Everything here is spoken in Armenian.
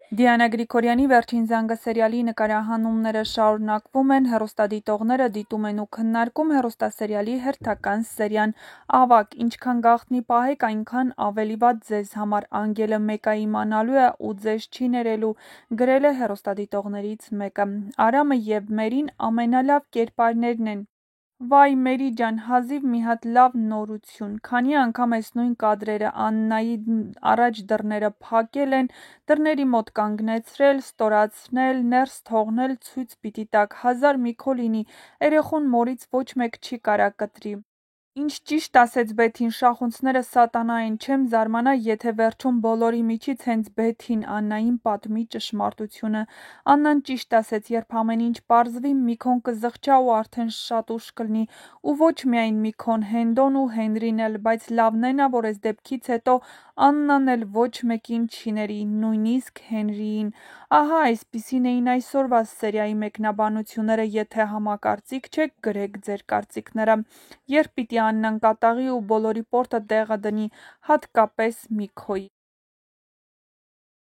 Դիանա Գրիգորյանի «Վերջին զանգը» սերիալի նկարահանումները շարունակվում են, հեռուստադիտողները դիտում են ու քննարկում հեռուստասերիալի հերթական սերիան։ Ավագ, ինչքան գաղտնի պահեք, այնքան ավելի վատ ձեզ համար, անգելը մեկը իմանալու է ու ձեզ չի ներելու, գրել է հեռուստադիտողներից մեկը։ Արամը և Մերին ամենալավ կերպարներն են։ Վայ Մերի ջան, հազիվ մի հատ լավ նորություն, քանի անգամ էս նույն կադրերը Աննայի առաջ դռները փակել են, դռների մոտ կանգնեցրել, ստորացնել, ներս թողնել, ցույց պիտի տաք, հազար մի քո լինի, երեխուն մորից ոչ մեկ չի կարա կտրի։ Ինչ ճիշտ ասեց Բեթին, շախունցները սատանա են, չեմ զարմանա, եթե վերջում բոլորի միջից հենց Բեթին Աննային պատմի ճշմարտությունը։ Աննան ճիշտ ասեց, երբ ամեն ինչ պարզվի, Միքոն կզղջա ու արդեն շատ ուշ կլինի, ու ոչ միայն Միքոն, Հենդոն ու Հենրին էլ, բայց լավն էն ա, որ էս դեպքից հետո Աննան էլ ոչ մեկին չի ների, նույնիսկ Հենրիին։ Ահա այսպիսին էին այսօրվա սերիայի մեկնաբանությունները, եթե համակարծիք չեք, գրեք ձեր կարծիքները։ Երբ պիտի Աննան կատաղի ու բոլորի պորտը տեղը դնի, հատկապես Միքոյի։